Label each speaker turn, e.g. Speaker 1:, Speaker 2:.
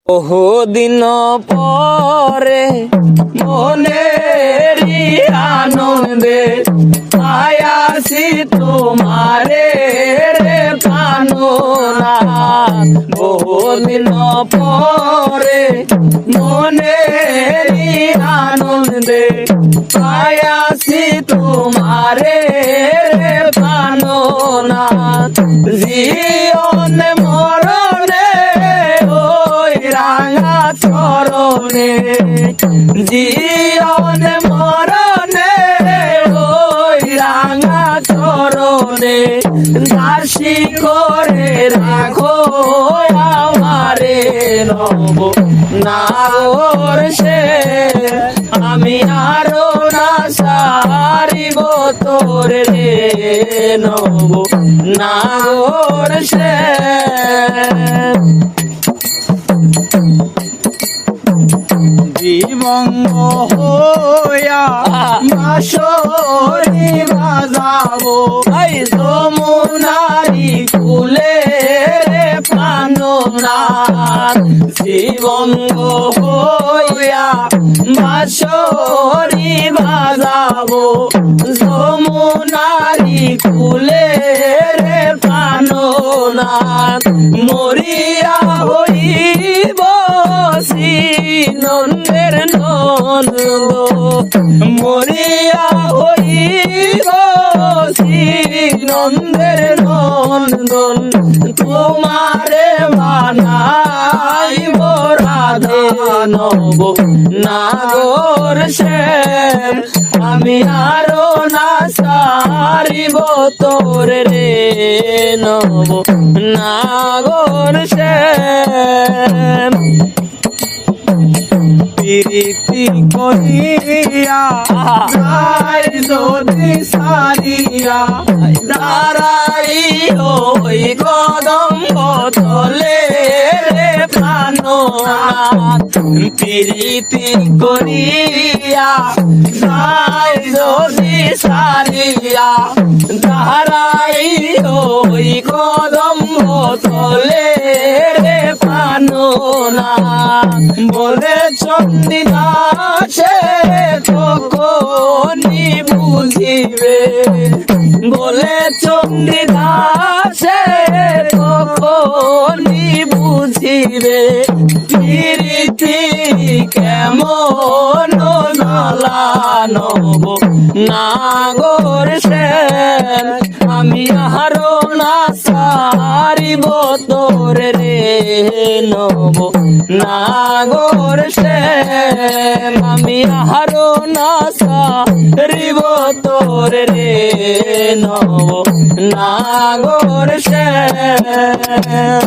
Speaker 1: বহুদিন পরে মনেরি আনন্দে আয়াসি তোমারে রে প্রাণনাথ। বহুদিন পরে মনেরি আনন্দে আয়াসি তোমারে রে প্রাণনাথ। জীবন মরণে ওই রাঙা চরণে, জীবন মরণে ওই রাঙা চরণে দাসী করে রাখো আমারে নব নাগর সে। আমি আরো না সারিব তোর রে নব নাগর সে।
Speaker 2: জীবঙ্গ হইয়া বাঁশরি বাজাবো
Speaker 1: যমুনারি কুলে রে প্রাণনাথ। জীবঙ্গ হইয়া বাঁশরি বাজাবো যমুনারি কুলে রে প্রাণনাথ। মরিয়া হইব নন্দের নন্দ, মরিয়া হইব নন্দের নন্দন। তোমারে মানাইব রাধা নব নাগর সেন। আমি আরো না সারিব তোর রে নব নাগর সেন।
Speaker 2: প্রীতি করিয়া যাই যদি সারিয়া
Speaker 1: দাঁড়াই ওই কদম তলে রে প্রাণনাথ। প্রীতি করিয়া যাই যদি সারিয়া দাঁড়াই ওই কদম তলে রে প্রাণনাথ। বলে চন্দিদাসে তখনই বুঝিবে, বলে চন্দিদাসে তখনই বুঝিবে প্রীতি কেমন জালানব নাগর সেন। আমি আরো না সারিব তোর রে নব নাগর সেন। আমি আরো না সারিব তোর রে নব নাগর সেন।